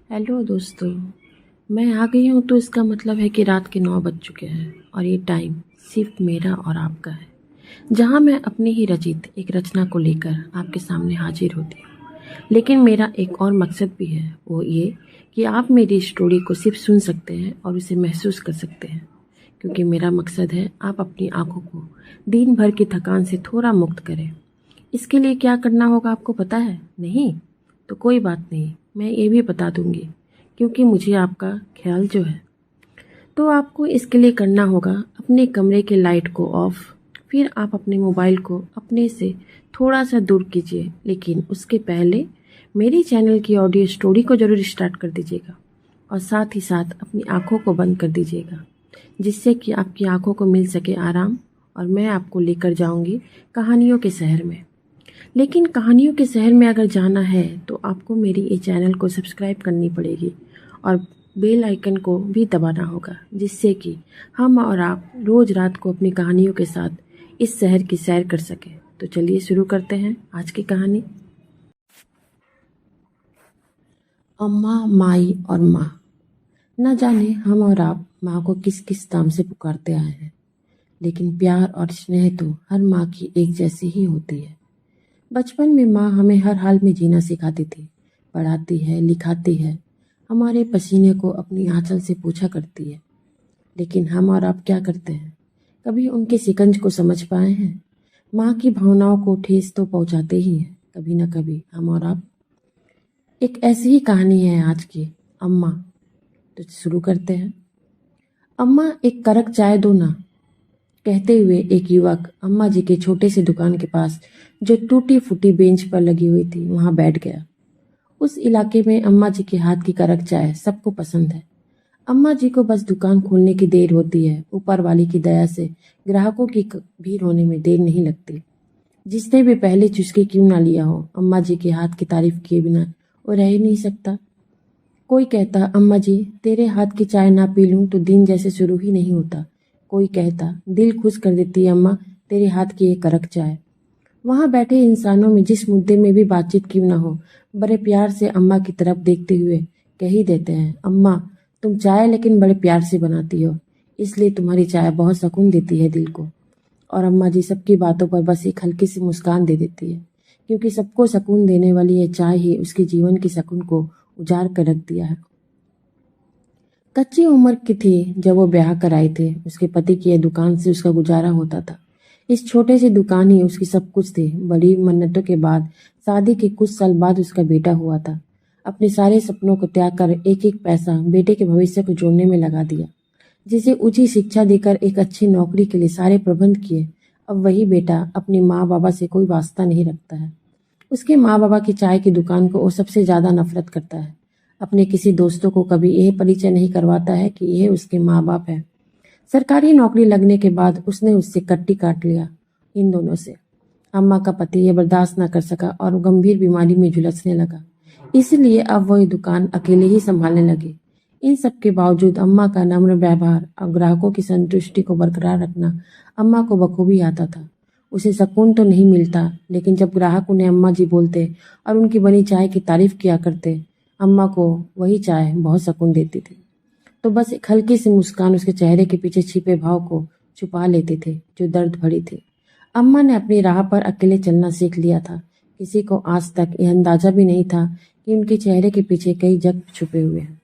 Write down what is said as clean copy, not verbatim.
Hello दोस्तों। मैं आ गई हूँ तो इसका मतलब है कि रात के 9 बज चुके हैं और ये टाइम सिर्फ मेरा और आपका है, जहाँ मैं अपनी ही रचित एक रचना को लेकर आपके सामने हाजिर होती हूँ। लेकिन मेरा एक और मकसद भी है, वो ये कि आप मेरी स्टोरी को सिर्फ सुन सकते हैं और उसे महसूस कर सकते हैं, क्योंकि मेरा मकसद है आप अपनी आँखों को दिन भर की थकान से थोड़ा मुक्त करें। इसके लिए क्या करना होगा आपको पता है? नहीं? तो कोई बात नहीं, मैं ये भी बता दूंगी, क्योंकि मुझे आपका ख्याल जो है। तो आपको इसके लिए करना होगा अपने कमरे के लाइट को ऑफ, फिर आप अपने मोबाइल को अपने से थोड़ा सा दूर कीजिए, लेकिन उसके पहले मेरी चैनल की ऑडियो स्टोरी को ज़रूर स्टार्ट कर दीजिएगा और साथ ही साथ अपनी आँखों को बंद कर दीजिएगा, जिससे कि आपकी आँखों को मिल सके आराम और मैं आपको लेकर जाऊंगी कहानियों के शहर में। लेकिन कहानियों के शहर में अगर जाना है तो आपको मेरी ये चैनल को सब्सक्राइब करनी पड़ेगी और बेल आइकन को भी दबाना होगा, जिससे कि हम और आप रोज़ रात को अपनी कहानियों के साथ इस शहर की सैर कर सकें। तो चलिए शुरू करते हैं आज की कहानी। अम्मा, माई और माँ। न जाने हम और आप माँ को किस किस नाम से पुकारते आए हैं, लेकिन प्यार और स्नेह तो हर माँ की एक जैसी ही होती है। बचपन में माँ हमें हर हाल में जीना सिखाती थी, पढ़ाती है, लिखाती है, हमारे पसीने को अपनी आंचल से पूछा करती है। लेकिन हम और आप क्या करते हैं? कभी उनके शिकंज को समझ पाए हैं? माँ की भावनाओं को ठेस तो पहुंचाते ही हैं, कभी ना कभी हम और आप। एक ऐसी ही कहानी है आज की, अम्मा। तो शुरू करते हैं। अम्मा, एक करक चाय दो ना, कहते हुए एक युवक अम्मा जी के छोटे से दुकान के पास, जो टूटी फूटी बेंच पर लगी हुई थी, वहां बैठ गया। उस इलाके में अम्मा जी के हाथ की कड़क चाय सबको पसंद है। अम्मा जी को बस दुकान खोलने की देर होती है, ऊपर वाली की दया से ग्राहकों की भीड़ होने में देर नहीं लगती। जिसने भी पहले चुस्की क्यों ना लिया हो, अम्मा जी के हाथ की तारीफ किए बिना वो रह ही नहीं सकता। कोई कहता, अम्मा जी तेरे हाथ की चाय ना पी लूं तो दिन जैसे शुरू ही नहीं होता। कोई कहता, दिल खुश कर देती है अम्मा तेरे हाथ की एक कड़क चाय। वहां बैठे इंसानों में जिस मुद्दे में भी बातचीत क्यों ना हो, बड़े प्यार से अम्मा की तरफ देखते हुए कह ही देते हैं, अम्मा तुम चाय लेकिन बड़े प्यार से बनाती हो, इसलिए तुम्हारी चाय बहुत सुकून देती है दिल को। और अम्मा जी सबकी बातों पर बस एक हल्की सी मुस्कान दे देती है, क्योंकि सबको सुकून देने वाली यह चाय ही उसके जीवन की सुकून को उजाड़ कर रख दिया है। कच्ची उम्र की थी जब वो ब्याह कर आए थे। उसके पति की यह दुकान से उसका गुजारा होता था। इस छोटे सी दुकान ही उसकी सब कुछ थी। बड़ी मन्नतों के बाद शादी के कुछ साल बाद उसका बेटा हुआ था। अपने सारे सपनों को त्याग कर एक एक पैसा बेटे के भविष्य को जोड़ने में लगा दिया, जिसे ऊंची शिक्षा देकर एक अच्छी नौकरी के लिए सारे प्रबंध किए। अब वही बेटा अपने माँ बाबा से कोई वास्ता नहीं रखता है। उसके माँ बाबा की चाय की दुकान को वो सबसे ज्यादा नफरत करता है। अपने किसी दोस्तों को कभी यह परिचय नहीं करवाता है कि यह उसके माँ बाप है। सरकारी नौकरी लगने के बाद उसने उससे कट्टी काट लिया, इन दोनों से। अम्मा का पति ये बर्दाश्त न कर सका और वो गंभीर बीमारी में झुलसने लगा। इसलिए अब वो ये दुकान अकेले ही संभालने लगे। इन सब के बावजूद अम्मा का नम्र व्यवहार और ग्राहकों की संतुष्टि को बरकरार रखना अम्मा को बखूबी आता था। उसे सुकून तो नहीं मिलता, लेकिन जब ग्राहक उन्हें अम्मा जी बोलते और उनकी बनी चाय की तारीफ किया करते, अम्मा को वही चाय बहुत सुकून देती थी। तो बस एक हल्की सी मुस्कान उसके चेहरे के पीछे छिपे भाव को छुपा लेते थे, जो दर्द भरी थी। अम्मा ने अपनी राह पर अकेले चलना सीख लिया था। किसी को आज तक यह अंदाजा भी नहीं था कि उनके चेहरे के पीछे कई जख्म छुपे हुए हैं।